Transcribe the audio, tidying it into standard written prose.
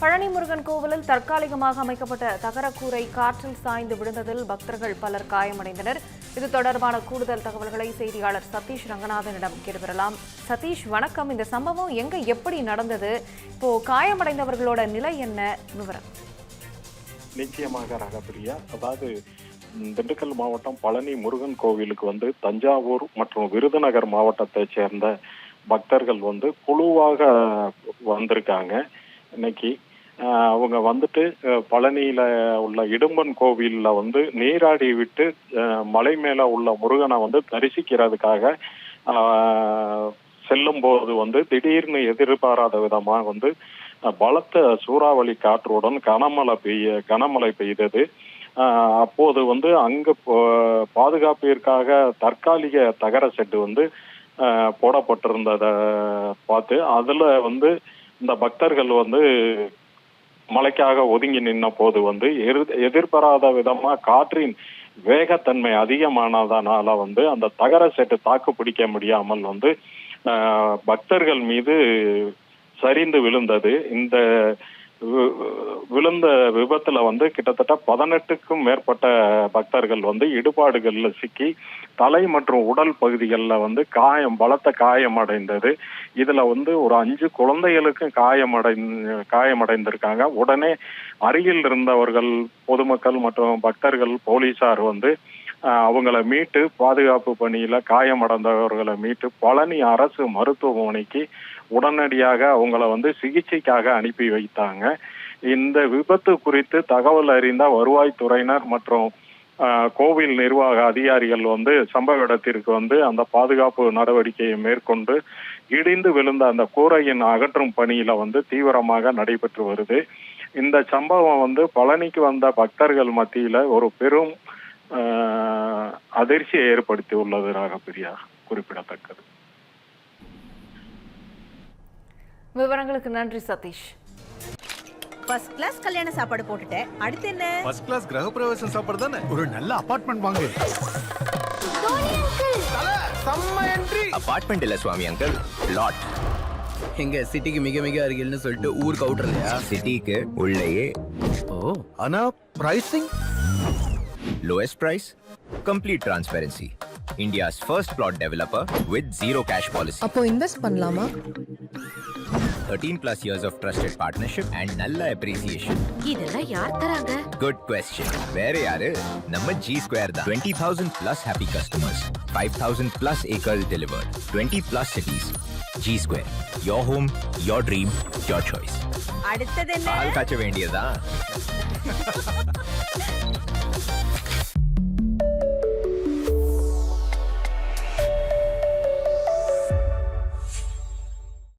பழனி முருகன் கோவிலில் தற்காலிகமாக அமைக்கப்பட்ட தகரக்கூரை காற்றில் சாய்ந்து விழுந்ததில் பக்தர்கள் பலர் காயமடைந்தனர். இது தொடர்பான கூடுதல் தகவல்களை செய்தியாளர் சதீஷ் ரங்கநாதனிடம் கேட்டுவரலாம். சதீஷ், வணக்கம். இந்த சம்பவம் எங்க எப்படி நடந்தது? இப்போ காயமடைந்தவர்களோட நிலை என்ன? விவரம். நிச்சயமாக ரகப்பிரியா, அதாவது திண்டுக்கல் மாவட்டம் பழனி முருகன் கோவிலுக்கு தஞ்சாவூர் மற்றும் விருதுநகர் மாவட்டத்தைச் சேர்ந்த பக்தர்கள் குழுவாக வந்திருக்காங்க. இன்னைக்கு அவங்க பழனியில உள்ள இடும்பன் கோவில்ல நீராடி விட்டு மலை மேல உள்ள முருகனை தரிசிக்கிறதுக்காக செல்லும் போது திடீர்னு எதிர்பாராத விதமா பலத்த சூறாவளி காற்றுடன் கனமழை பெய்தது. அப்போது அங்கு பாதுகாப்பிற்காக தற்காலிக தகர செட்டு போடப்பட்டிருந்ததை பார்த்து அதுல இந்த பக்தர்கள் மழைக்காக ஒதுங்கி நின்ன போது எதிர்பாராத விதமா காற்றின் வேகத்தன்மை அதிகமானதனால அந்த தகர செட்டு தாக்கு பிடிக்க முடியாமல் பக்தர்கள் மீது சரிந்து விழுந்தது. இந்த விழுந்த விபத்துல கிட்டத்தட்ட 18க்கும் மேற்பட்ட பக்தர்கள் இடுபாடுகள்ல சிக்கி தலை மற்றும் உடல் பகுதிகளில் பலத்த காயம் அடைந்தது. இதுல ஒரு 5 குழந்தைகளுக்கும் காயமடைந்திருக்காங்க. உடனே அருகில் இருந்தவர்கள், பொதுமக்கள் மற்றும் பக்தர்கள், போலீசார் அவங்கள மீட்டு பாதுகாப்பு பணியில காயமடைந்தவர்களை மீட்டு பழனி அரசு மருத்துவமனைக்கு உடனடியாக அவங்கள சிகிச்சைக்காக அனுப்பி வைத்தாங்க. இந்த விபத்து குறித்து தகவல் அறிந்த வருவாய்த்துறையினர் மற்றும் கோவில் நிர்வாக அதிகாரிகள் சம்பவ இடத்திற்கு அந்த பாதுகாப்பு நடவடிக்கையை மேற்கொண்டு இடிந்து விழுந்த அந்த கூரையின் அகற்றும் பணியில தீவிரமாக நடைபெற்று வருது. இந்த சம்பவம் பழனிக்கு வந்த பக்தர்கள் மத்தியில ஒரு பெரும் அதிர்ச்சியை ஏற்படுத்தி உள்ளது. ராகப்பிரியா, குறிப்பிடத்தக்கது. விவரங்களுக்கு நன்றி சதீஷ். ஃபர்ஸ்ட் கிளாஸ் கல்யாண சாப்பாடு போட்டுட்டேன். அடுத்து என்ன? ஃபர்ஸ்ட் கிளாஸ் கிரகப்பிரவேசம் சாப்பாடு தானே. ஒரு நல்ல அபார்ட்மெண்ட் வாங்கு. செம்ம என்ட்ரி. அபார்ட்மெண்ட் இல்ல சுவாமி அங்கிள், பிளாட். எங்க சிட்டிக்கு மிக மிக அருகில்னு சொல்லிட்டு ஊருக்கு அவுட்டர் இல்லையா? சிட்டிக்கு உள்ளேயே. ஓ, ஆனா pricing lowest price, complete transparency. India's first plot developer with zero cash policy. அப்போ இன்வெஸ்ட் பண்ணலாமா? 13 plus years of trusted partnership and நல்ல appreciation. இதெல்லாம் யார் தராங்க? Good question. வேற யாரு? நம்ம G Square தான். 20,000 plus happy customers, 5,000 plus acres delivered, 20 plus cities. G Square, your home, your dream, your choice. அடுத்தது என்ன? பால் காய்ச்ச வேண்டியதா?